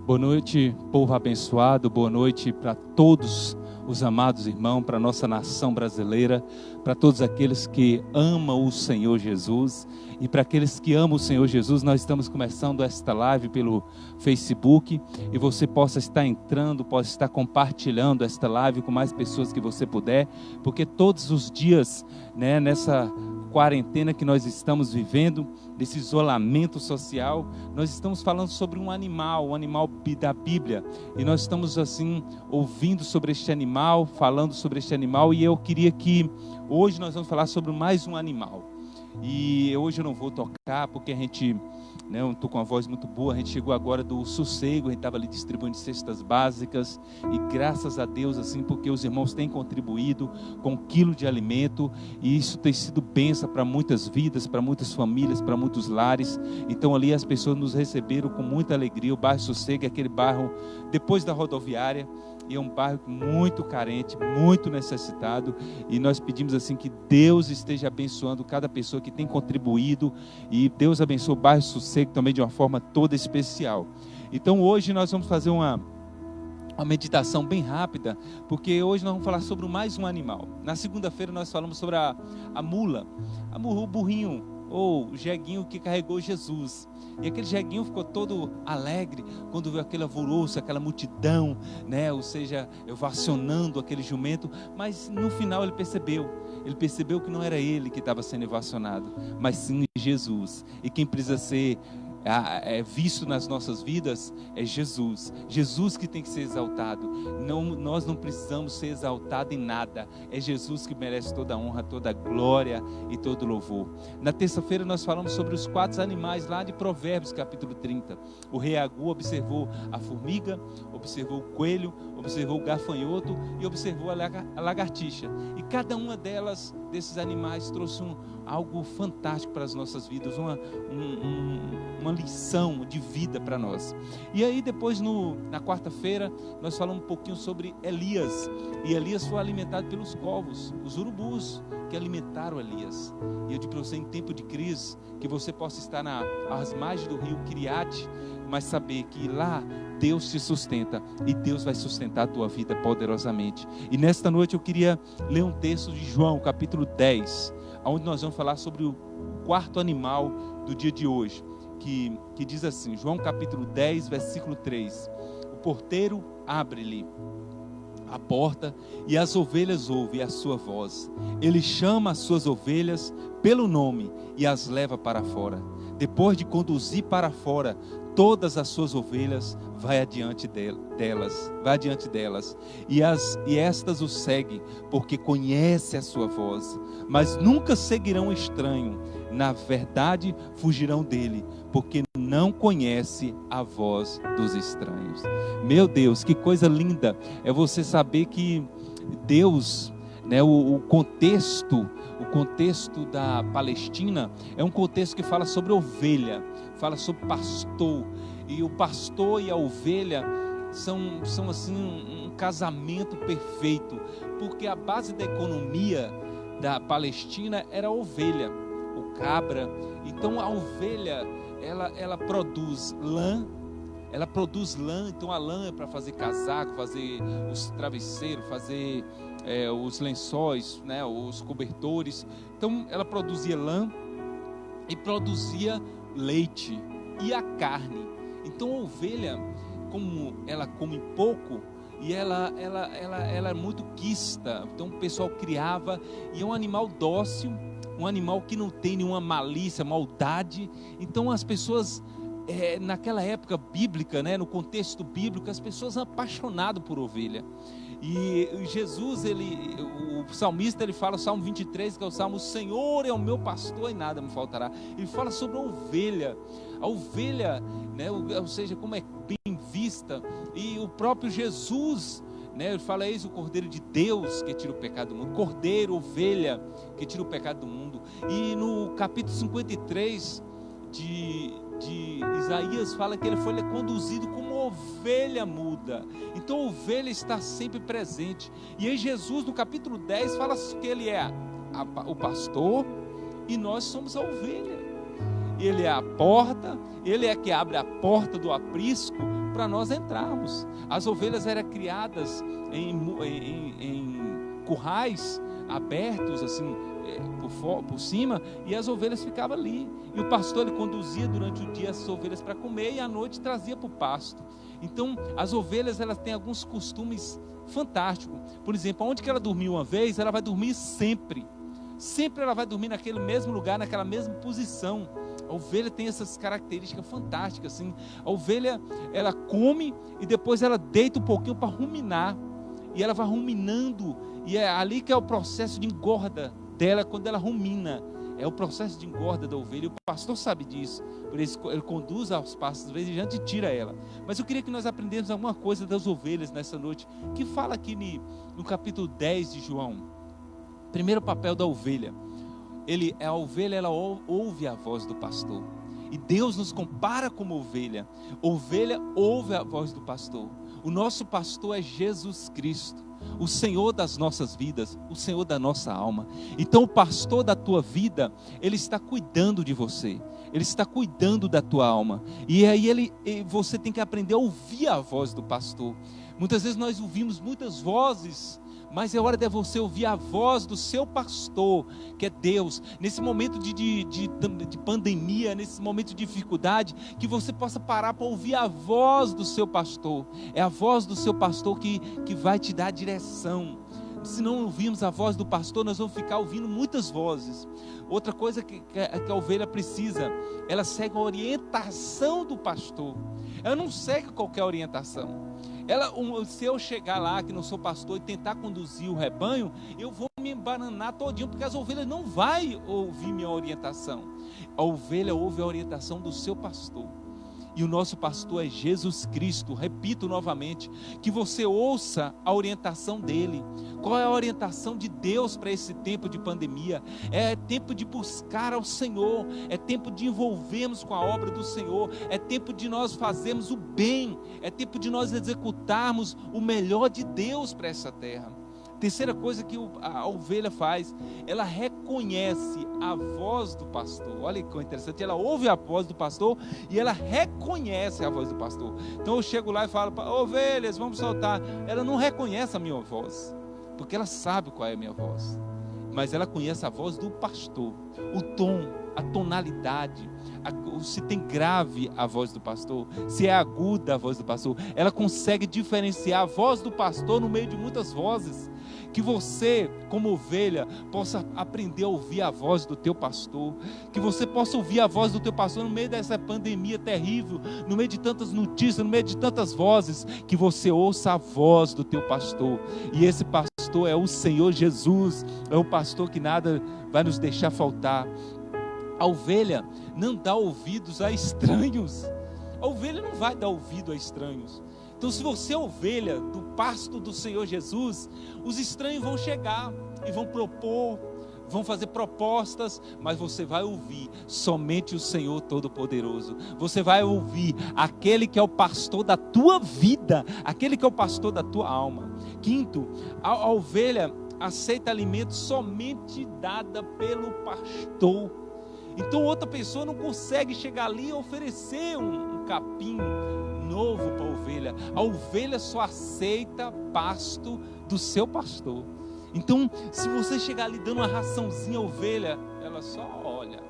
Boa noite, povo abençoado, boa noite para todos os amados irmãos, para a nossa nação brasileira, para todos aqueles que amam o Senhor Jesus e para aqueles que amam o Senhor Jesus. Nós estamos começando esta live pelo Facebook e você possa estar entrando, possa estar compartilhando esta live com mais pessoas que você puder, porque todos os dias, nessa quarentena que nós estamos vivendo, desse isolamento social, nós estamos falando sobre um animal da Bíblia, e nós estamos assim, ouvindo sobre este animal, falando sobre este animal, e eu queria que, hoje nós vamos falar sobre mais um animal, e hoje eu não vou tocar, porque a gente, eu estou com uma voz muito boa, a gente chegou agora do Sossego, a gente estava ali distribuindo cestas básicas, e graças a Deus, assim, porque os irmãos têm contribuído com 1 quilo de alimento, e isso tem sido bênção para muitas vidas, para muitas famílias, para muitos lares. Então ali as pessoas nos receberam com muita alegria. O bairro Sossego é aquele bairro depois da rodoviária, e é um bairro muito carente, muito necessitado, e nós pedimos assim que Deus esteja abençoando cada pessoa que tem contribuído, e Deus abençoe o bairro Sossego também de uma forma toda especial. Então hoje nós vamos fazer uma meditação bem rápida, porque hoje nós vamos falar sobre mais um animal. Na segunda-feira nós falamos sobre a mula, o burrinho, ou o jeguinho que carregou Jesus, e aquele jeguinho ficou todo alegre quando viu aquele alvoroço, aquela multidão, ou seja, ovacionando aquele jumento, mas no final ele percebeu que não era ele que estava sendo ovacionado, mas sim Jesus, e quem precisa ser visto nas nossas vidas é Jesus que tem que ser exaltado. Nós não precisamos ser exaltados em nada, é Jesus que merece toda a honra, toda a glória e todo o louvor. Na terça-feira nós falamos sobre os 4 animais lá de Provérbios capítulo 30. O rei Agur observou a formiga, observou o coelho, observou o gafanhoto e observou a lagartixa, e cada uma desses animais trouxe algo fantástico para as nossas vidas, uma lição de vida para nós. E aí depois na quarta-feira nós falamos um pouquinho sobre Elias, e Elias foi alimentado pelos corvos, os urubus que alimentaram Elias. E eu digo para você, em tempo de crise, que você possa estar às margens do rio Quiriate, mas saber que lá Deus te sustenta, e Deus vai sustentar a tua vida poderosamente. E nesta noite eu queria ler um texto de João capítulo 10, onde nós vamos falar sobre o 4º animal do dia de hoje, que diz assim, João capítulo 10, versículo 3, o porteiro abre-lhe a porta, e as ovelhas ouvem a sua voz, ele chama as suas ovelhas pelo nome, e as leva para fora. Depois de conduzir para fora todas as suas ovelhas, vai adiante delas, e estas o seguem, porque conhece a sua voz, mas nunca seguirão o estranho, na verdade fugirão dele, porque não conhece a voz dos estranhos. Meu Deus, que coisa linda é você saber que Deus, o contexto da Palestina é um contexto que fala sobre ovelha, fala sobre pastor, e o pastor e a ovelha são assim um casamento perfeito, porque a base da economia da Palestina era a ovelha, o cabra. Então a ovelha ela produz lã, então a lã é para fazer casaco, fazer os travesseiros, fazer os lençóis, os cobertores. Então ela produzia lã e produzia leite e a carne. Então a ovelha, como ela come pouco, e ela é muito quista, então o pessoal criava, e é um animal dócil, um animal que não tem nenhuma malícia, maldade. Então as pessoas, naquela época bíblica, no contexto bíblico, as pessoas eram apaixonadas por ovelha. E Jesus, o salmista, ele fala, Salmo 23, que é o Salmo, o Senhor é o meu pastor e nada me faltará. Ele fala sobre a ovelha, ou seja, como é bem vista. E o próprio Jesus, ele fala, eis o Cordeiro de Deus que tira o pecado do mundo, Cordeiro, ovelha que tira o pecado do mundo. E no capítulo 53 de Isaías fala que ele foi conduzido como ovelha muda. Então a ovelha está sempre presente. E aí Jesus no capítulo 10 fala que ele é o pastor e nós somos a ovelha. Ele é a porta, Ele é que abre a porta do aprisco para nós entrarmos. As ovelhas eram criadas em currais abertos assim por cima, e as ovelhas ficavam ali, e o pastor ele conduzia durante o dia as ovelhas para comer, e à noite trazia para o pasto. Então as ovelhas elas têm alguns costumes fantásticos. Por exemplo, onde que ela dormiu uma vez, ela vai dormir sempre ela vai dormir naquele mesmo lugar, naquela mesma posição. A ovelha tem essas características fantásticas assim. A ovelha ela come e depois ela deita um pouquinho para ruminar, e ela vai ruminando, e é ali que é o processo de engorda dela. Quando ela rumina, é o processo de engorda da ovelha, e o pastor sabe disso, por isso ele conduz aos pastos verdejante e tira ela. Mas eu queria que nós aprendêssemos alguma coisa das ovelhas nessa noite, que fala aqui no capítulo 10 de João. Primeiro papel da ovelha, a ovelha ela ouve a voz do pastor, e Deus nos compara como ovelha. Ovelha ouve a voz do pastor. O nosso pastor é Jesus Cristo, o Senhor das nossas vidas, o Senhor da nossa alma. Então o pastor da tua vida, ele está cuidando de você, ele está cuidando da tua alma, e aí você tem que aprender a ouvir a voz do pastor. Muitas vezes nós ouvimos muitas vozes, mas é hora de você ouvir a voz do seu pastor, que é Deus. Nesse momento de pandemia, nesse momento de dificuldade, que você possa parar para ouvir a voz do seu pastor. É a voz do seu pastor que vai te dar direção. Se não ouvirmos a voz do pastor, nós vamos ficar ouvindo muitas vozes. Outra coisa que a ovelha precisa, ela segue a orientação do pastor. Ela não segue qualquer orientação. Se eu chegar lá, que não sou pastor, e tentar conduzir o rebanho, eu vou me embananar todinho, porque as ovelhas não vão ouvir minha orientação. A ovelha ouve a orientação do seu pastor. E o nosso pastor é Jesus Cristo. Repito novamente, que você ouça a orientação dele. Qual é a orientação de Deus para esse tempo de pandemia? É tempo de buscar ao Senhor, é tempo de envolvermos com a obra do Senhor, é tempo de nós fazermos o bem, é tempo de nós executarmos o melhor de Deus para essa terra. Terceira coisa que a ovelha faz, ela reconhece a voz do pastor. Olha que interessante, ela ouve a voz do pastor e ela reconhece a voz do pastor. Então eu chego lá e falo, ovelhas, vamos soltar. Ela não reconhece a minha voz, porque ela sabe qual é a minha voz, mas ela conhece a voz do pastor, o tom, a tonalidade, se tem grave a voz do pastor, se é aguda a voz do pastor. Ela consegue diferenciar a voz do pastor no meio de muitas vozes. Que você, como ovelha, possa aprender a ouvir a voz do teu pastor. Que você possa ouvir a voz do teu pastor no meio dessa pandemia terrível, no meio de tantas notícias, no meio de tantas vozes. Que você ouça a voz do teu pastor. E esse pastor é o Senhor Jesus. É o pastor que nada vai nos deixar faltar. A ovelha não dá ouvidos a estranhos. A ovelha não vai dar ouvido a estranhos. Então, se você é ovelha do pasto do Senhor Jesus, os estranhos vão chegar e vão propor, vão fazer propostas, mas você vai ouvir somente o Senhor Todo-Poderoso. Você vai ouvir aquele que é o pastor da tua vida, aquele que é o pastor da tua alma. Quinto, a ovelha aceita alimento somente dada pelo pastor. Então outra pessoa não consegue chegar ali e oferecer um capim novo para a ovelha. A ovelha só aceita pasto do seu pastor. Então, se você chegar ali dando uma raçãozinha à ovelha, ela só olha,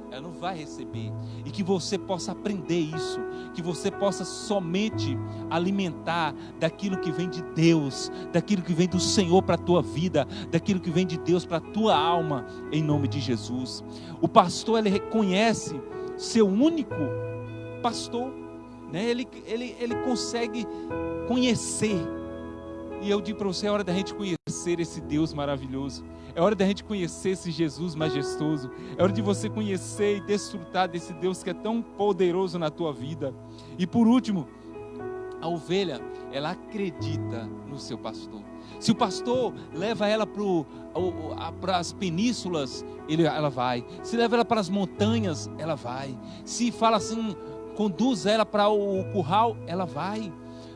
ela não vai receber. E que você possa aprender isso, que você possa somente alimentar daquilo que vem de Deus, daquilo que vem do Senhor para a tua vida, daquilo que vem de Deus para a tua alma, em nome de Jesus. O pastor, ele reconhece seu único pastor, né? Ele consegue conhecer. E eu digo para você, é hora da gente conhecer esse Deus maravilhoso. É hora da gente conhecer esse Jesus majestoso. É hora de você conhecer e desfrutar desse Deus que é tão poderoso na tua vida. E por último, a ovelha, ela acredita no seu pastor. Se o pastor leva ela para as penínsulas, ela vai. Se leva ela para as montanhas, ela vai. Se fala assim, conduz ela para o curral, ela vai.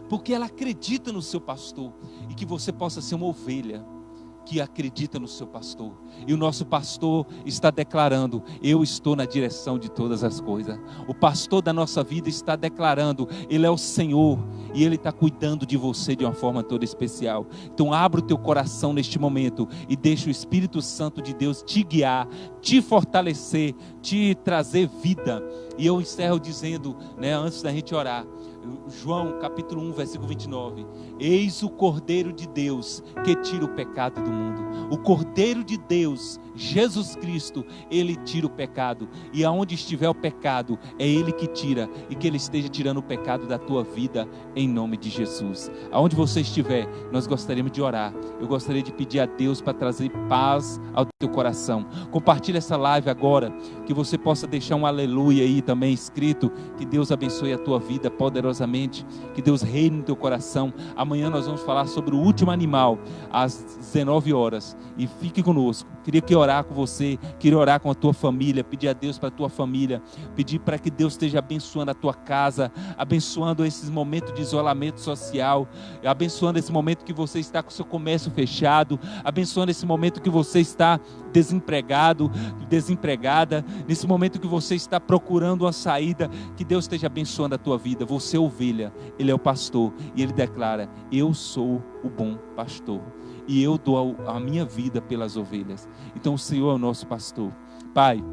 Porque ela acredita no seu pastor. E que você possa ser uma ovelha que acredita no seu pastor. E o nosso pastor está declarando: eu estou na direção de todas as coisas. O pastor da nossa vida está declarando: Ele é o Senhor e Ele está cuidando de você de uma forma toda especial. Então abra o teu coração neste momento e deixa o Espírito Santo de Deus te guiar, te fortalecer, te trazer vida. E eu encerro dizendo, antes da gente orar, João capítulo 1, versículo 29. Eis o Cordeiro de Deus que tira o pecado do mundo. O Cordeiro de Deus, Jesus Cristo, Ele tira o pecado. E aonde estiver o pecado, é Ele que tira. E que Ele esteja tirando o pecado da tua vida, em nome de Jesus. Aonde você estiver, nós gostaríamos de orar. Eu gostaria de pedir a Deus para trazer paz ao teu coração. Compartilhe essa live agora, que você possa deixar um aleluia aí também escrito. Que Deus abençoe a tua vida poderosamente. Que Deus reine no teu coração. Amanhã nós vamos falar sobre o último animal, às 19 horas. E fique conosco. Queria orar com você, queria orar com a tua família, pedir a Deus para a tua família, pedir para que Deus esteja abençoando a tua casa, abençoando esses momentos de isolamento social, abençoando esse momento que você está com o seu comércio fechado, abençoando esse momento que você está desempregado, desempregada, nesse momento que você está procurando uma saída. Que Deus esteja abençoando a tua vida. Você é ovelha, Ele é o pastor, e Ele declara: eu sou o bom pastor, e eu dou a minha vida pelas ovelhas. Então o Senhor é o nosso pastor. Pai,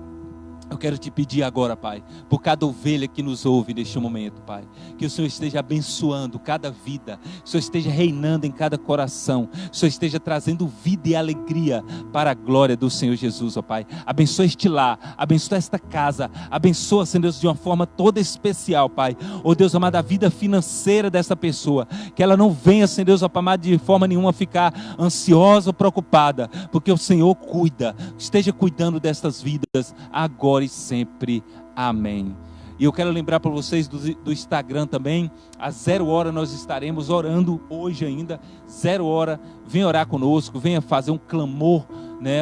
eu quero te pedir agora, Pai, por cada ovelha que nos ouve neste momento, Pai, que o Senhor esteja abençoando cada vida, que o Senhor esteja reinando em cada coração, que o Senhor esteja trazendo vida e alegria para a glória do Senhor Jesus, ó Pai. Abençoa este lar, abençoa esta casa, abençoa, Senhor Deus, de uma forma toda especial, Pai. Ó Deus amado, a vida financeira dessa pessoa, que ela não venha, Senhor Deus, ó Pai amado, de forma nenhuma ficar ansiosa ou preocupada, porque o Senhor cuida, esteja cuidando destas vidas agora e sempre, amém. E eu quero lembrar para vocês do Instagram também, às 0 hora nós estaremos orando, hoje ainda, 0 hora, venha orar conosco, venha fazer um clamor,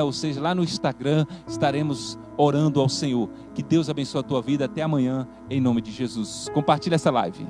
ou seja, lá no Instagram estaremos orando ao Senhor. Que Deus abençoe a tua vida, até amanhã, em nome de Jesus. Compartilha essa live.